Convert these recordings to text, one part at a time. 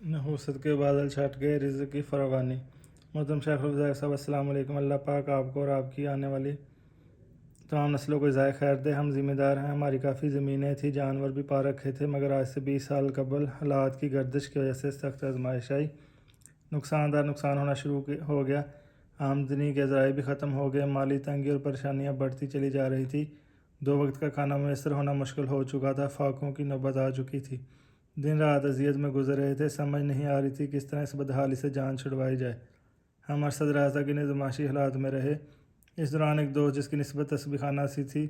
نحوست کے بادل چھٹ گئے، رزق کی فراوانی۔ محترم شیخ الفضائل صاحب السلام علیکم۔ اللہ پاک آپ کو اور آپ کی آنے والی تمام نسلوں کو جزائے خیر دے۔ ہم ذمہ دار ہیں، ہماری کافی زمینیں تھیں، جانور بھی پا رکھے تھے، مگر آج سے 20 سال قبل حالات کی گردش کی وجہ سے سخت آزمائش آئی، نقصان ہونا شروع ہو گیا، آمدنی کے ذرائع بھی ختم ہو گئے، مالی تنگی اور پریشانیاں بڑھتی چلی جا رہی تھی، 2 وقت کا کھانا میسر ہونا مشکل ہو چکا تھا، فاقوں کی نوبت آ چکی تھی، دن رات اذیت میں گزر رہے تھے، سمجھ نہیں آ رہی تھی کس طرح اس بدحالی سے جان چھڑوائی جائے۔ ہم ارشد راستہ کی نظمائشی حالات میں رہے۔ اس دوران ایک دوست جس کی نسبت تسبیح خانہ سی تھی،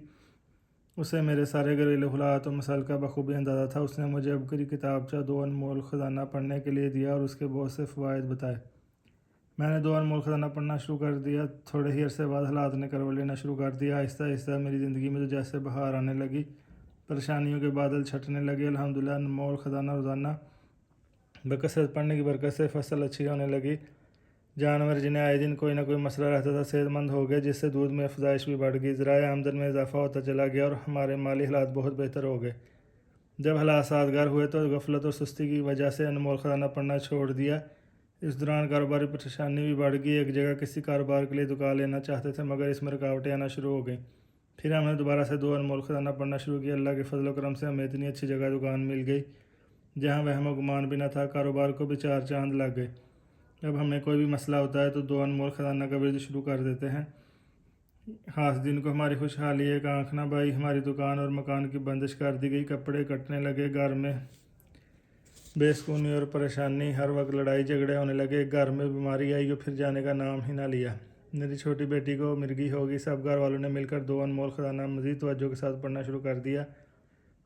اسے میرے سارے گھریلو حالات و مسائل کا بخوبی اندازہ تھا۔ اس نے مجھے عبقری کتابچہ 2 انمول خزانہ پڑھنے کے لیے دیا اور اس کے بہت سے فوائد بتائے۔ میں نے 2 انمول خزانہ پڑھنا شروع کر دیا۔ تھوڑے ہی عرصے بعد حالات نے کروٹ لینا شروع کر دیا۔ آہستہ آہستہ میری زندگی میں تو جیسے بہار آنے لگی، پریشانیوں کے بادل چھٹنے لگے۔ الحمدللہ انمول خزانہ روزانہ بکثرت پڑھنے کی برکت سے فصل اچھی ہونے لگی۔ جانور جنہیں آئے دن کوئی نہ کوئی مسئلہ رہتا تھا صحت مند ہو گئے، جس سے دودھ میں افزائش بھی بڑھ گئی، ذرائع آمدن میں اضافہ ہوتا چلا گیا اور ہمارے مالی حالات بہت بہتر ہو گئے۔ جب حالات سازگار ہوئے تو غفلت اور سستی کی وجہ سے انمول خزانہ پڑھنا چھوڑ دیا۔ اس دوران کاروباری پریشانی بھی بڑھ گئی۔ ایک جگہ کسی کاروبار کے لیے دکان لینا چاہتے تھے، مگر اس میں رکاوٹیں آنا شروع ہو گئیں۔ پھر ہم نے دوبارہ سے 2 انمول خزانہ پڑھنا شروع کیا۔ اللہ کے فضل و کرم سے ہمیں اتنی اچھی جگہ دکان مل گئی جہاں وہم و گمان بھی نہ تھا، کاروبار کو بھی 4 چاند لگ گئے۔ اب ہمیں کوئی بھی مسئلہ ہوتا ہے تو 2 انمول خزانہ کا ورد شروع کر دیتے ہیں۔ حاسدین کو ہماری خوشحالی ایک آنکھ نہ بھائی، ہماری دکان اور مکان کی بندش کر دی گئی، کپڑے کٹنے لگے، گھر میں بے سکونی اور پریشانی، ہر وقت لڑائی جھگڑے ہونے لگے، گھر میں بیماری آئی اور پھر جانے کا نام ہی نہ لیا۔ میری چھوٹی بیٹی کو مرگی ہوگی۔ سب گھر والوں نے مل کر 2 انمول خزانہ مزید توجہ کے ساتھ پڑھنا شروع کر دیا۔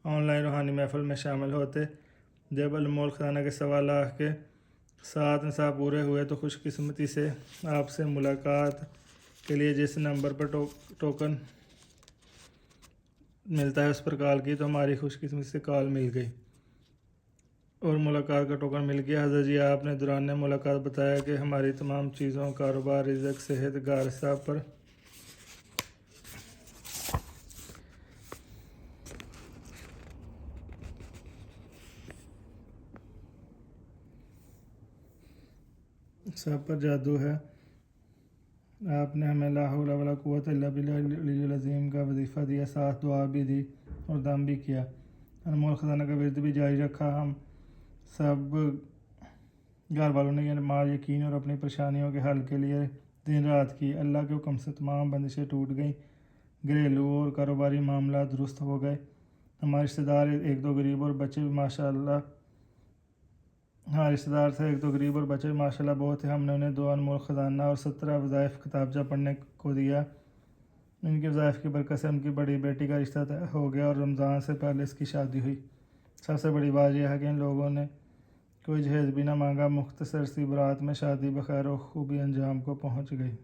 آن لائن روحانی محفل میں شامل ہوتے۔ جب انمول خزانہ کے 1.25 لاکھ کے 7 نصاب پورے ہوئے تو خوش قسمتی سے آپ سے ملاقات کے لیے جس نمبر پر ٹوکن ملتا ہے اس پر کال کی تو ہماری خوش قسمتی سے کال مل گئی اور ملاقات کا ٹوکن مل گیا۔ حضرت جی آپ نے دوران ملاقات بتایا کہ ہماری تمام چیزوں، کاروبار، رزق، صحت، گھر سب پر جادو ہے۔ آپ نے ہمیں لا حول ولا قوت الا باللہ العلی العظیم کا وظیفہ دیا، ساتھ دعا بھی دی اور دم بھی کیا، انمول خزانہ کا ورد بھی جاری رکھا۔ ہم سب گھر والوں نے یقین اور اپنی پریشانیوں کے حل کے لیے دن رات کی۔ اللہ کے حکم سے تمام بندشیں ٹوٹ گئیں، گھریلو اور کاروباری معاملات درست ہو گئے۔ ہمارے رشتہ دار تھے 1-2 غریب اور بچے بھی ماشاءاللہ بہت تھے۔ ہم نے انہیں 2 انمول خزانہ اور 17 وظائف کتابچہ پڑھنے کو دیا۔ ان کے وظائف کی برکت سے ان کی بڑی بیٹی کا رشتہ طے ہو گیا اور رمضان سے پہلے اس کی شادی ہوئی۔ سب سے بڑی بات یہ ہے کہ ان لوگوں نے کوئی جہیز بھی نہ مانگا، مختصر سی برات میں شادی بخیر و خوبی انجام کو پہنچ گئی۔